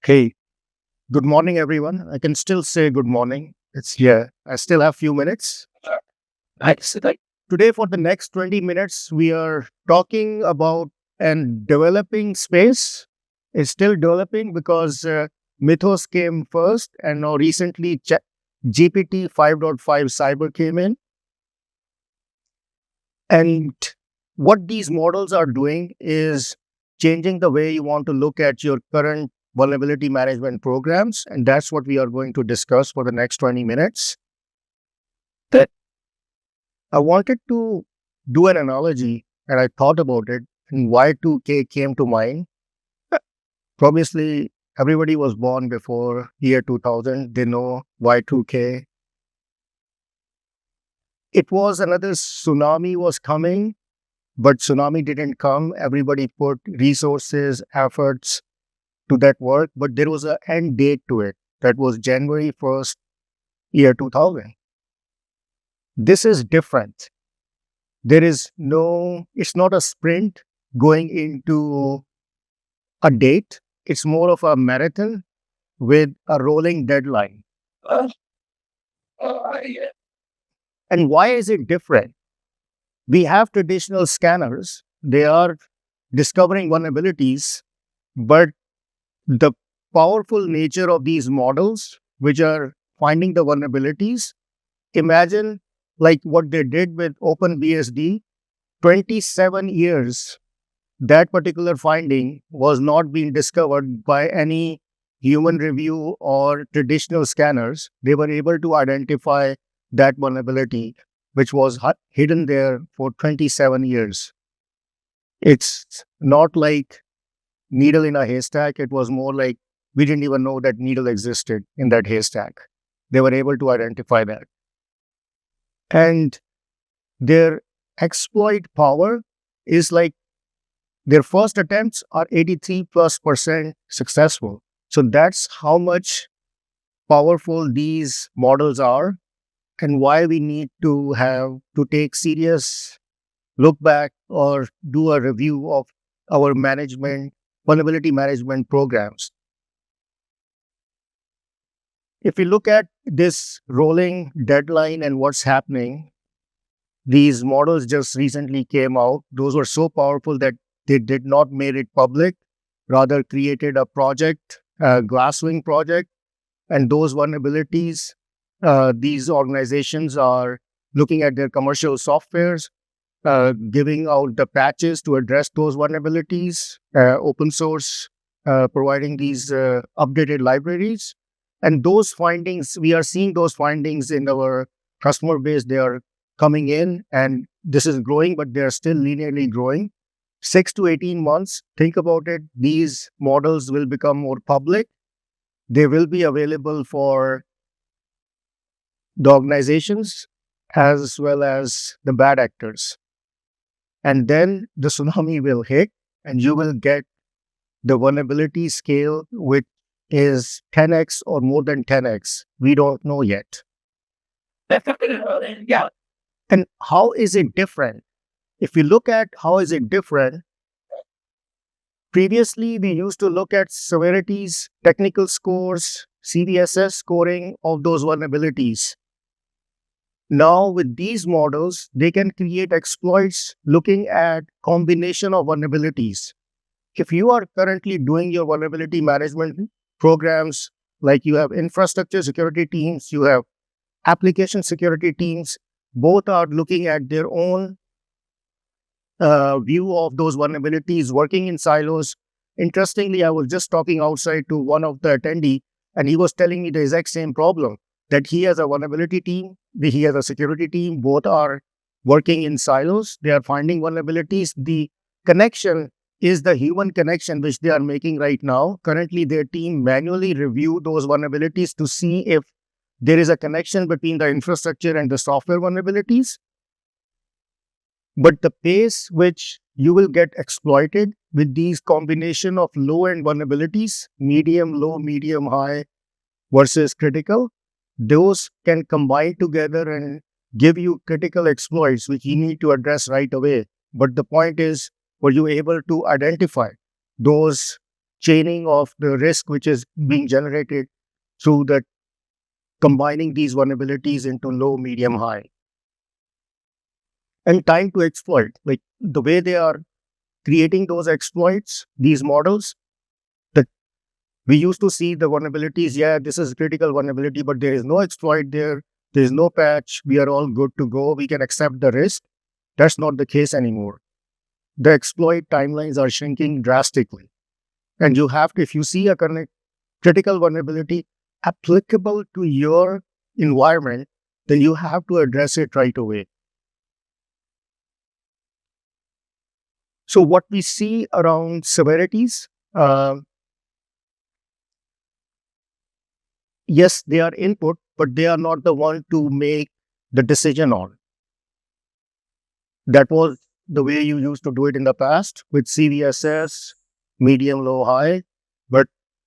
Hey, good morning, everyone. I can still say good morning. I still have few minutes. Today, for the next 20 minutes, we are talking about and developing space. It's still developing because Mythos came first, and now recently GPT 5.5 Cyber came in. And what these models are doing is changing the way you want to look at your current vulnerability management programs. And that's what we are going to discuss for the next 20 minutes. That I wanted to do an analogy and I thought about it, and Y2K came to mind. Obviously, everybody was born before year 2000. They know Y2K. It was another tsunami was coming, but tsunami didn't come. Everybody put resources, efforts to that work, but there was an end date to it. That was January 1st, year 2000. This is different. It's not a sprint going into a date. It's more of a marathon with a rolling deadline. And why is it different? We have traditional scanners. They are discovering vulnerabilities, but the powerful nature of these models, which are finding the vulnerabilities, imagine like what they did with OpenBSD, 27 years, that particular finding was not being discovered by any human review or traditional scanners. They were able to identify that vulnerability, which was hidden there for 27 years. It's not like needle in a haystack. It was more like we didn't even know that needle existed in that haystack. They were able to identify that. And their exploit power is like their first attempts are 83+% successful. So that's how much powerful these models are and why we need to have to take serious look back or do a review of our vulnerability management programs. If we look at this rolling deadline and what's happening, these models just recently came out. Those were so powerful that they did not make it public, rather created a project, a Glasswing project. And those vulnerabilities, these organizations are looking at their commercial softwares, giving out the patches to address those vulnerabilities, open source, providing these updated libraries. And those findings, we are seeing those findings in our customer base. They are coming in and this is growing, but they are still linearly growing. 6 to 18 months, think about it, these models will become more public. They will be available for the organizations as well as the bad actors. And then the tsunami will hit and you will get the vulnerability scale, which is 10x or more than 10x. We don't know yet. Yeah. And how is it different? If you look at how is it different, previously we used to look at severities, technical scores, CVSS scoring of those vulnerabilities. Now with these models, they can create exploits looking at combination of vulnerabilities. If you are currently doing your vulnerability management programs, like you have infrastructure security teams, you have application security teams, both are looking at their own view of those vulnerabilities, working in silos. Interestingly, I was just talking outside to one of the attendee, and he was telling me the exact same problem, that he has a vulnerability team, he has a security team, both are working in silos. They are finding vulnerabilities. The connection is the human connection which they are making right now. Currently, their team manually review those vulnerabilities to see if there is a connection between the infrastructure and the software vulnerabilities. But the pace which you will get exploited with these combination of low-end vulnerabilities, medium, low, medium, high versus critical, those can combine together and give you critical exploits, which you need to address right away. But the point is, were you able to identify those chaining of the risk which is being generated through the combining these vulnerabilities into low, medium, high. And time to exploit, like the way they are creating those exploits, these models, that we used to see the vulnerabilities, yeah, this is critical vulnerability, but there is no exploit there. There is no patch. We are all good to go. We can accept the risk. That's not the case anymore. The exploit timelines are shrinking drastically. And you have to, if you see a critical vulnerability applicable to your environment, then you have to address it right away. So what we see around severities, yes, they are input, but they are not the one to make the decision on. That was the way you used to do it in the past with CVSS, medium, low, high. But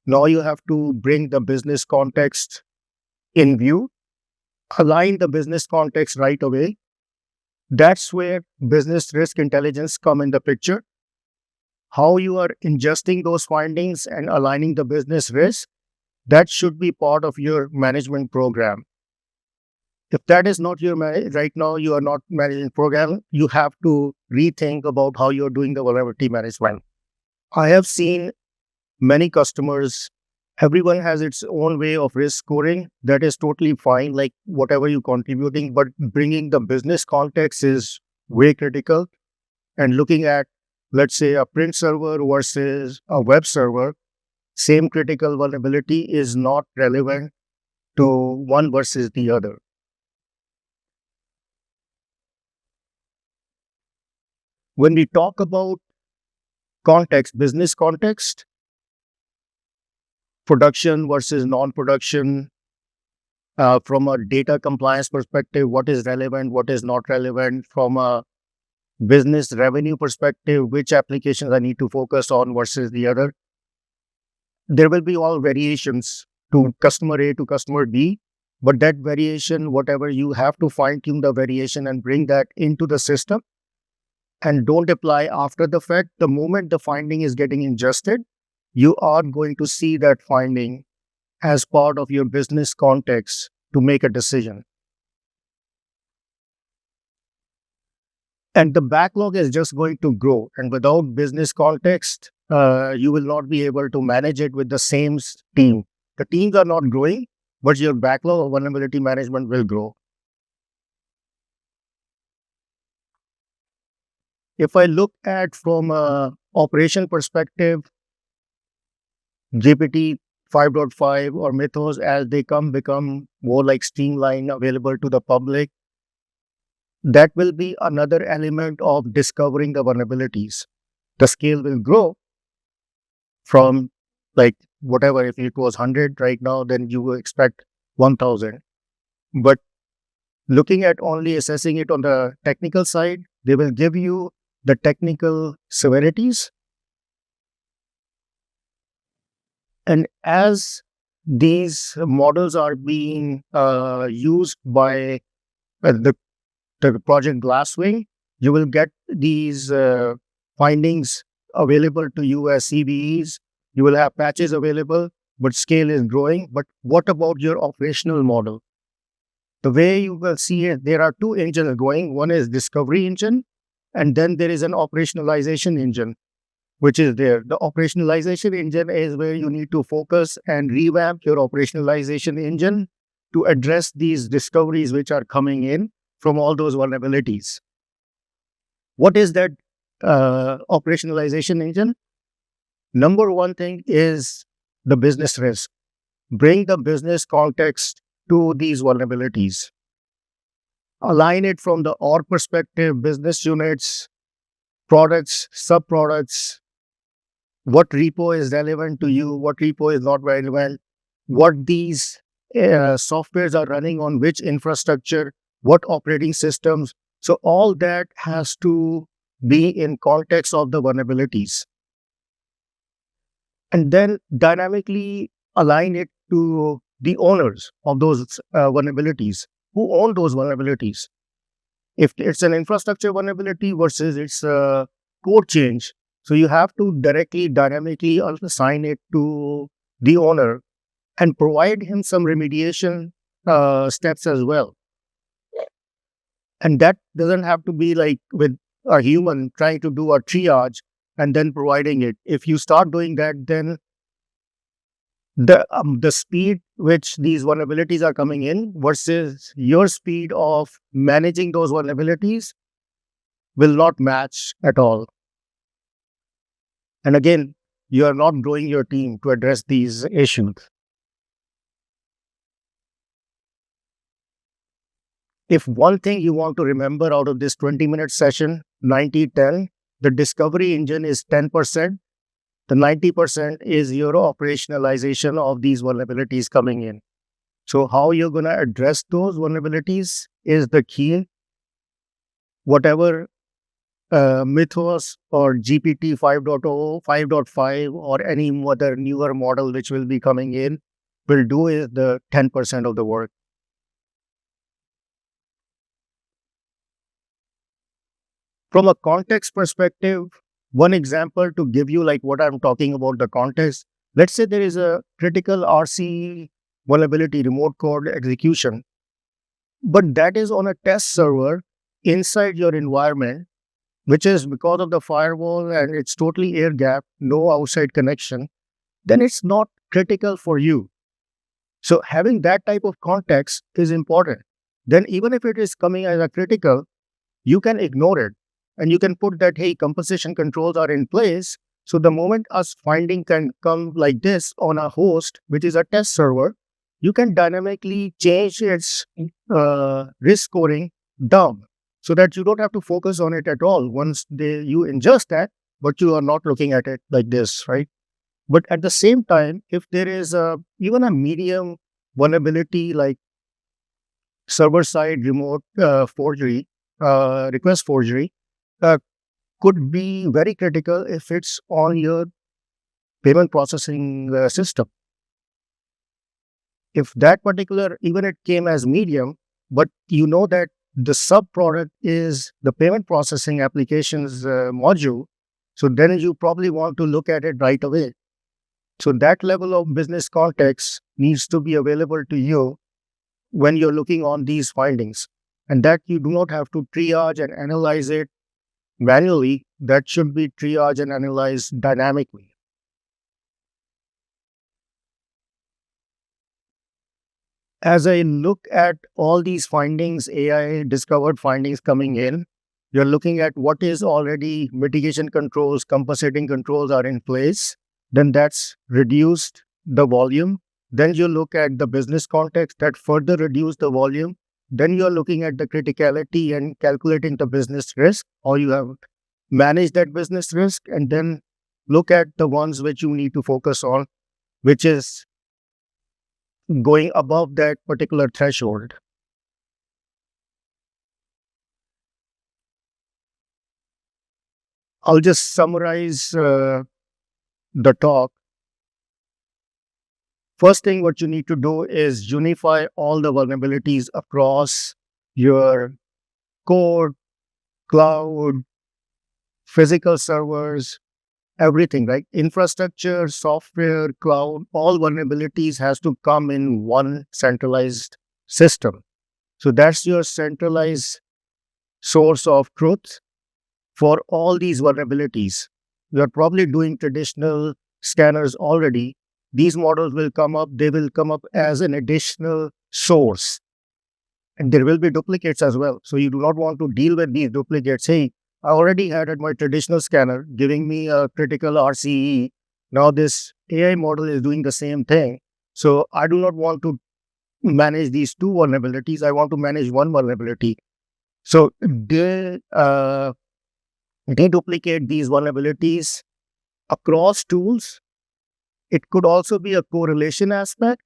now you have to bring the business context in view, align the business context right away. That's where business risk intelligence come in the picture. How you are ingesting those findings and aligning the business risk, that should be part of your management program. If that is not your right now, you are not managing program, you have to rethink about how you're doing the vulnerability management. I have seen many customers, everyone has its own way of risk scoring. That is totally fine, like whatever you're contributing, but bringing the business context is way critical. And looking at, let's say, a print server versus a web server, same critical vulnerability is not relevant to one versus the other. When we talk about context, business context, production versus non-production, from a data compliance perspective, what is relevant, what is not relevant, from a business revenue perspective, which applications I need to focus on versus the other. There will be all variations to customer A to customer B, but that variation, whatever, you have to fine tune the variation and bring that into the system, and don't apply after the fact. The moment the finding is getting ingested, you are going to see that finding as part of your business context to make a decision. And the backlog is just going to grow. And without business context, you will not be able to manage it with the same team. The teams are not growing, but your backlog of vulnerability management will grow. If I look at from a operation perspective, GPT 5.5 or Mythos, as they become more like streamlined, available to the public, that will be another element of discovering the vulnerabilities. The scale will grow from, like, whatever, if it was 100 right now, then you will expect 1,000. But looking at only assessing it on the technical side, they will give you the technical severities. And as these models are being used by the project Glasswing, you will get these findings available to you as CVEs. You will have patches available, but scale is growing. But what about your operational model? The way you will see it, there are two engines going. One is discovery engine, and then there is an operationalization engine, which is there. The operationalization engine is where you need to focus and revamp your operationalization engine to address these discoveries which are coming in from all those vulnerabilities. What is that operationalization engine? Number one thing is the business risk. Bring the business context to these vulnerabilities. Align it from the org perspective, business units, products, sub-products. What repo is relevant to you? What repo is not relevant? What these softwares are running on which infrastructure? What operating systems? So all that has to be in context of the vulnerabilities. And then dynamically align it to the owners of those vulnerabilities. Who own those vulnerabilities? If it's an infrastructure vulnerability versus it's a code change, So you have to directly, dynamically assign it to the owner and provide him some remediation steps as well. And that doesn't have to be like with a human trying to do a triage and then providing it. If you start doing that, then the speed which these vulnerabilities are coming in versus your speed of managing those vulnerabilities will not match at all. And again, you are not growing your team to address these issues. If one thing you want to remember out of this 20-minute session, 90-10, the discovery engine is 10%. The 90% is your operationalization of these vulnerabilities coming in. So how you're going to address those vulnerabilities is the key. Whatever Mythos or GPT 5.0, 5.5, or any other newer model which will be coming in will do is the 10% of the work. From a context perspective, one example to give you like what I'm talking about, the context. Let's say there is a critical RC vulnerability, remote code execution, but that is on a test server inside your environment, which is because of the firewall and it's totally air gap, no outside connection, then it's not critical for you. So having that type of context is important. Then even if it is coming as a critical, you can ignore it and you can put that, hey, composition controls are in place. So the moment us finding can come like this on a host, which is a test server, you can dynamically change its risk scoring down so that you don't have to focus on it at all once you ingest that, but you are not looking at it like this, right? But at the same time, if there is even a medium vulnerability like server-side remote forgery, request forgery, uh, could be very critical if it's on your payment processing system. If that particular, even it came as medium, but you know that the sub-product is the payment processing applications module, so then you probably want to look at it right away. So that level of business context needs to be available to you when you're looking on these findings, and that you do not have to triage and analyze it manually. That should be triaged and analyzed dynamically. As I look at all these findings, AI discovered findings coming in, you're looking at what is already mitigation controls, compensating controls are in place, then that's reduced the volume. Then you look at the business context that further reduce the volume. Then you're looking at the criticality and calculating the business risk, or you have managed that business risk, and then look at the ones which you need to focus on, which is going above that particular threshold. I'll just summarize the talk. First thing what you need to do is unify all the vulnerabilities across your code, cloud, physical servers, everything, right? Infrastructure, software, cloud, all vulnerabilities has to come in one centralized system. So that's your centralized source of truth for all these vulnerabilities. You're probably doing traditional scanners already. These models will come up, they will come up as an additional source. And there will be duplicates as well. So you do not want to deal with these duplicates. Hey, I already had at my traditional scanner giving me a critical RCE. Now this AI model is doing the same thing. So I do not want to manage these two vulnerabilities. I want to manage one vulnerability. So they deduplicate these vulnerabilities across tools. It could also be a correlation aspect.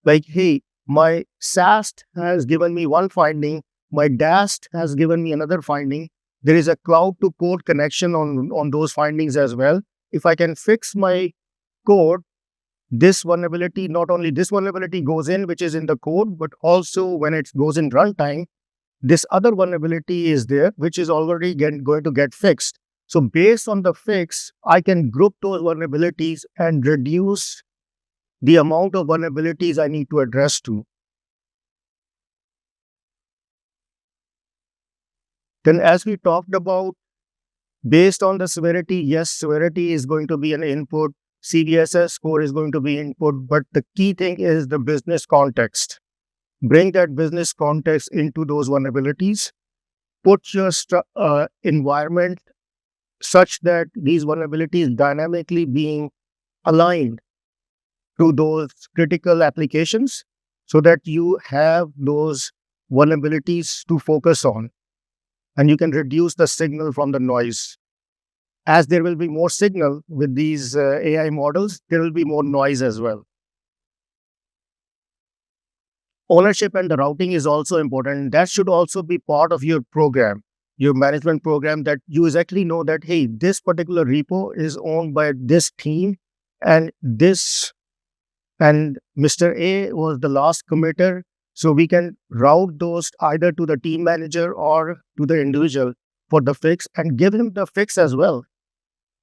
Like, hey, my SAST has given me one finding, my DAST has given me another finding. There is a cloud to code connection on those findings as well. If I can fix my code, this vulnerability, not only this vulnerability goes in, which is in the code, but also when it goes in runtime, this other vulnerability is there, which is already going to get fixed. So based on the fix, I can group those vulnerabilities and reduce the amount of vulnerabilities I need to address to. Then as we talked about, based on the severity, yes, severity is going to be an input. CVSS score is going to be input, but the key thing is the business context. Bring that business context into those vulnerabilities. Put your environment such that these vulnerabilities dynamically being aligned to those critical applications so that you have those vulnerabilities to focus on and you can reduce the signal from the noise. As there will be more signal with these AI models, there will be more noise as well. Ownership and the routing is also important. That should also be part of your program, your management program, that you exactly know that, hey, this particular repo is owned by this team and this, and Mr. A was the last committer. So we can route those either to the team manager or to the individual for the fix and give him the fix as well.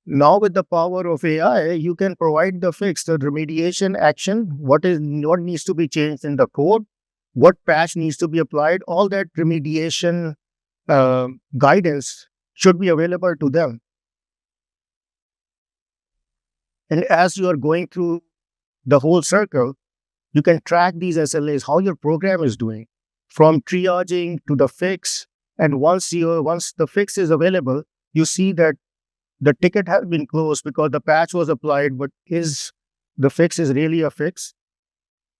Now with the power of AI, you can provide the fix, the remediation action, what needs to be changed in the code, what patch needs to be applied, all that remediation guidance should be available to them. And as you are going through the whole circle, you can track these SLAs, how your program is doing, from triaging to the fix. And once the fix is available, you see that the ticket has been closed because the patch was applied, but is the fix is really a fix?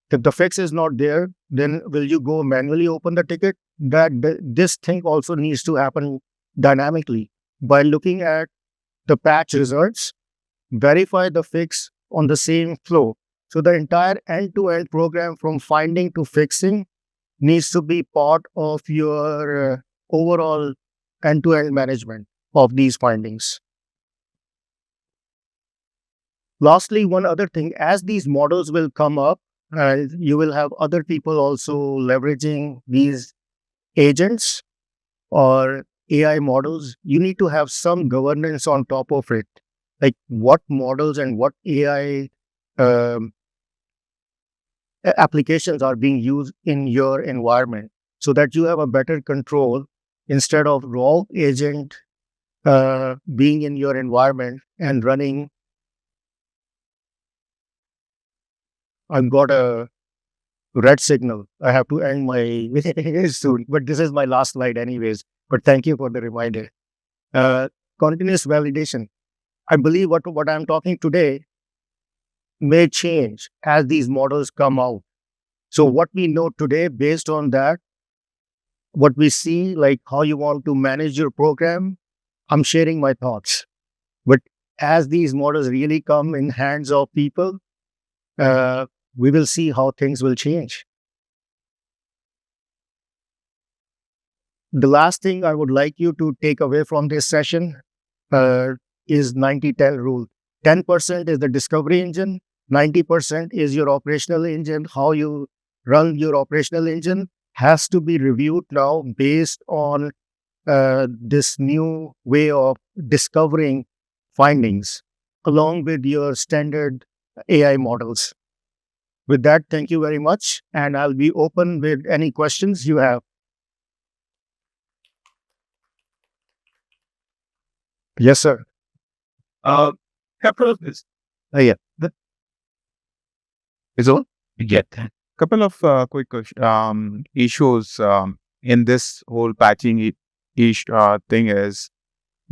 If the fix is not there, then will you go manually open the ticket? This thing also needs to happen dynamically by looking at the patch results, verify the fix on the same flow. So the entire end-to-end program from finding to fixing needs to be part of your overall end-to-end management of these findings. Lastly, one other thing, as these models will come up, you will have other people also leveraging these agents or AI models. You need to have some governance on top of it, like what models and what AI applications are being used in your environment so that you have a better control instead of raw agent being in your environment and running. I've got a red signal. I have to end my soon, but this is my last slide anyways. But thank you for the reminder. Continuous validation. I believe what I'm talking today may change as these models come out. So what we know today, based on that, what we see, like how you want to manage your program, I'm sharing my thoughts. But as these models really come in hands of people, we will see how things will change. The last thing I would like you to take away from this session is 90-10 rule. 10% is the discovery engine, 90% is your operational engine. How you run your operational engine has to be reviewed now based on this new way of discovering findings along with your standard AI models. With that, thank you very much. And I'll be open with any questions you have. Yes, sir. Couple of this. Yeah. Is all? Yeah. Couple of quick issues in this whole patching thing is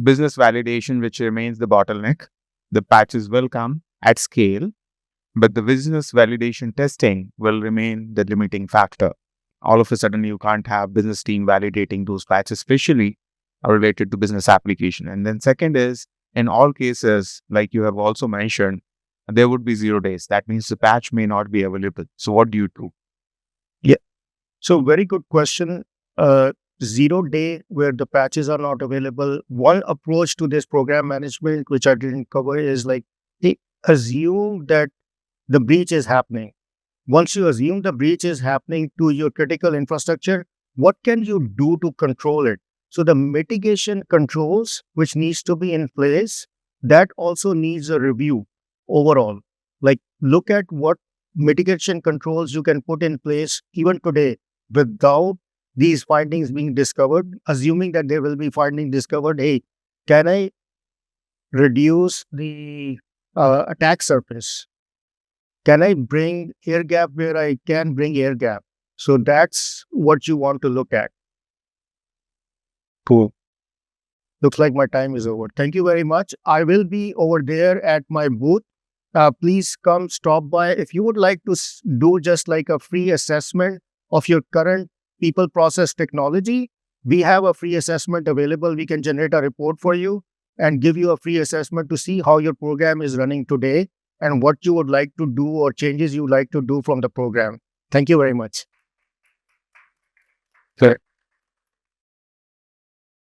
business validation, which remains the bottleneck. The patches will come at scale, but the business validation testing will remain the limiting factor. All of a sudden, you can't have business team validating those patches, especially related to business application. And then second is, in all cases, like you have also mentioned, there would be 0 days. That means the patch may not be available. So what do you do? Yeah. So very good question. 0 day where the patches are not available. One approach to this program management, which I didn't cover, is like assume that the breach is happening. Once you assume the breach is happening to your critical infrastructure, what can you do to control it? So the mitigation controls which needs to be in place, that also needs a review overall. Like look at what mitigation controls you can put in place even today without these findings being discovered, assuming that there will be findings discovered. Hey, can I reduce the attack surface? Can I bring air gap where I can bring air gap? So that's what you want to look at. Cool. Looks like my time is over. Thank you very much. I will be over there at my booth. Please come stop by. If you would like to do just like a free assessment of your current people process technology, we have a free assessment available. We can generate a report for you and give you a free assessment to see how your program is running today and what you would like to do or changes you would like to do from the program. Thank you very much. Sure.